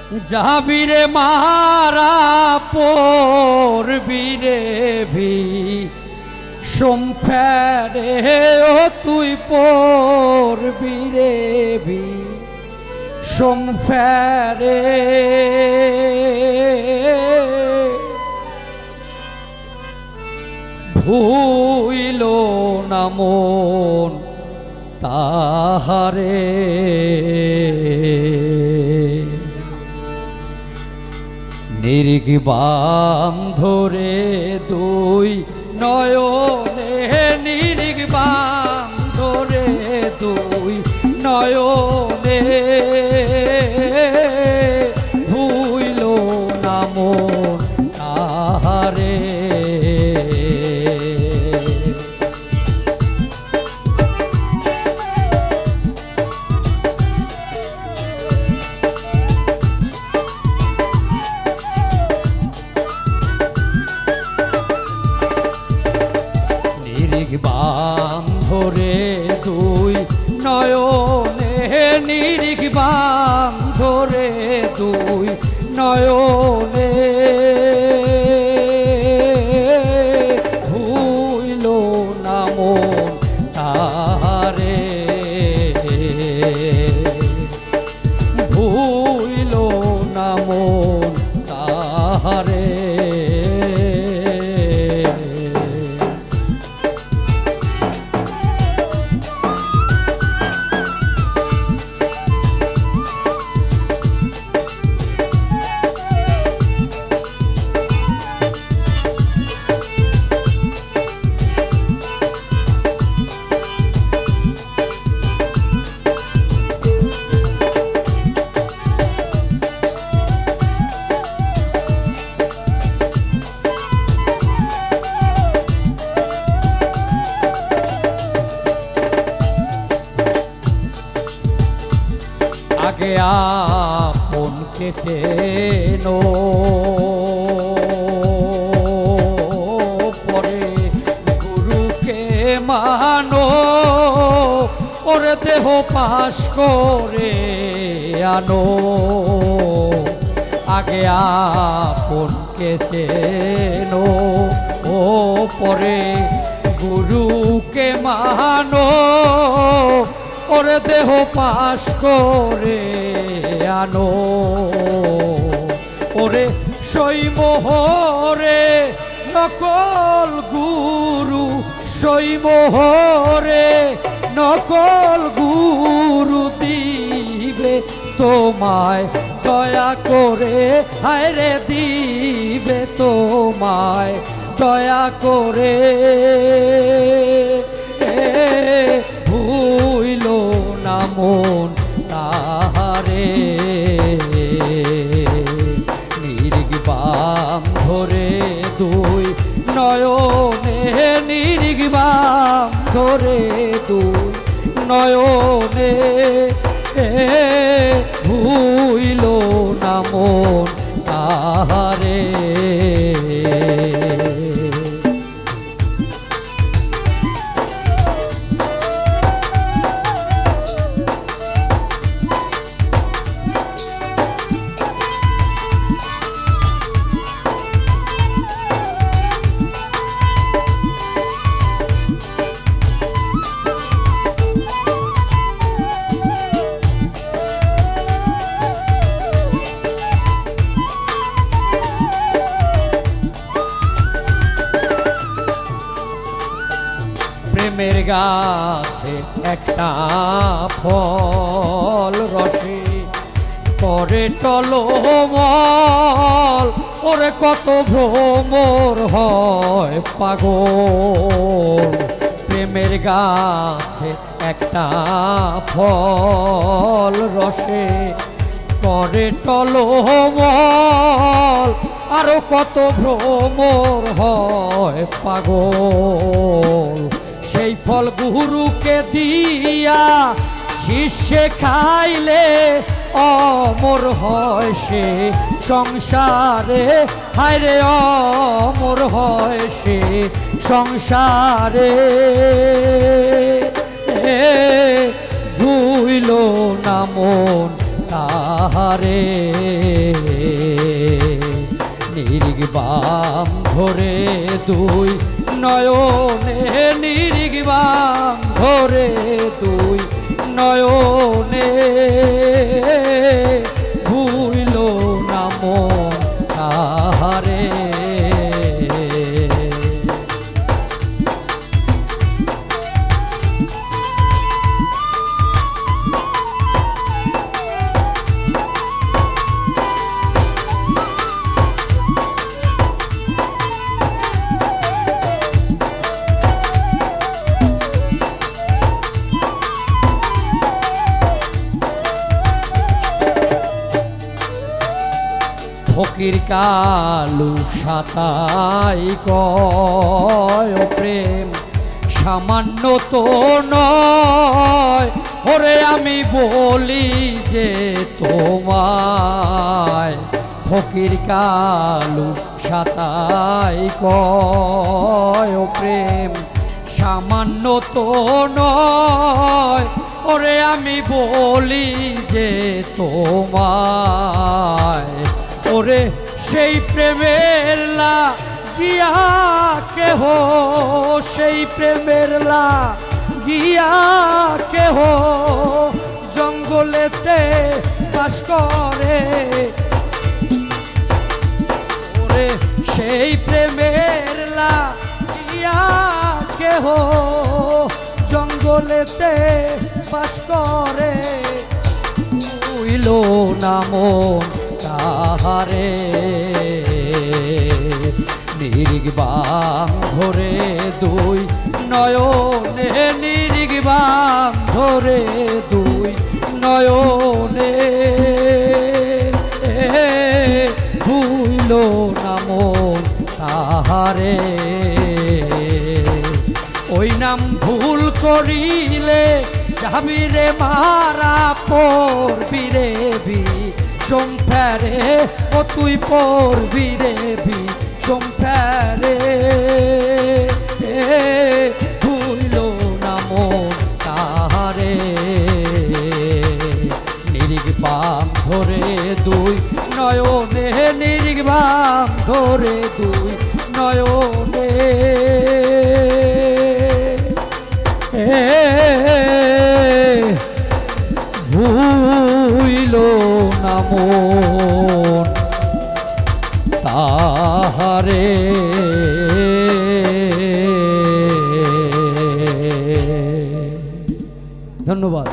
যাবিরে মারা পড়বি রে ভি সোমফেরে ও তুই পড়বি রে ভি সোমফেরে ভুইল না মন তাহারে নিরিগ বান্ধরে দুই নয়নে নিরিগ বান্ধরে দুই নয়নে ভুইল না মন তাহারে বান্ধরে দুই নয়নে নিরিগ বান্ধরে দুই নয়নে ভুইল না মন তাহারে ভুইল না মন তাহারে আগে আপনকে চেনো পরে গুরুকে মানো ওরে দেহ পাশ করে আনো আগে আপনকে চেনো ও পরে গুরুকে মানো ওরে দেহ পাশ করে আনো ওরে সৈমোহরে নকল গুরু সৈমোহরে নকল গুরু দিবে তোমায় দয়া করে হায়রে দিবে তোমায় দয়া করে ভুইল না মন তাহারে নিরিগ বান্ধরে দুই নয়নে নিরিগ বান্ধরে দুই নয়নে ভুইল না মন তাহারে প্রেমের গাছে একটা ফল রসে পরে টলমল ওরে কত ভ্রমর হয় পাগল প্রেমের গাছে একটা ফল রসে পরে টলমল আরো কত ভ্রমর হয় পাগল সেই ফল গুরুকে দিয়া শিষ্যে খাইলে অমর হয় সে সংসারে হায়রে অমর হয় সে সংসারে ভুইল না মন তাহারে নিরিগ বাম ধরে দুই নয়নে নিরিগ বাম ধরে দুই নয়নে ভুইল না মন তাহারে ফকির কালু সাতাই কয় ও প্রেম সামান্য তো নয় ওরে আমি বলি যে তোমায় ফকির কালু সাতাই কয় ও প্রেম সামান্য তো নয় ওরে আমি বলি যে তোমায় ওরে সেই প্রেমের লাগিয়া কেহ সেই প্রেমের লাগিয়া কেহ জঙ্গলেতে বাস করে ওরে সেই প্রেমের লাগিয়া কেহ জঙ্গলেতে বাস করে হইল না মন তাহারে নিরিগ বাম ধরে দুই নয়নে নিরিগ বাম ধরে দুই নয়নে ভুইল না মন তাহারে ওই নাম ভুল করিলে যাবি রে মারা পড়বি রে বি সোমফেরে ও তুই পড়বি রে বি সোমফেরে ভুইল না মন তাহারে নিরিগ বাম ধরে দুই নয়নে নিরিগ বাম ধরে দুই নয়নে ভুইল না মন তাহারে ধন্যবাদ।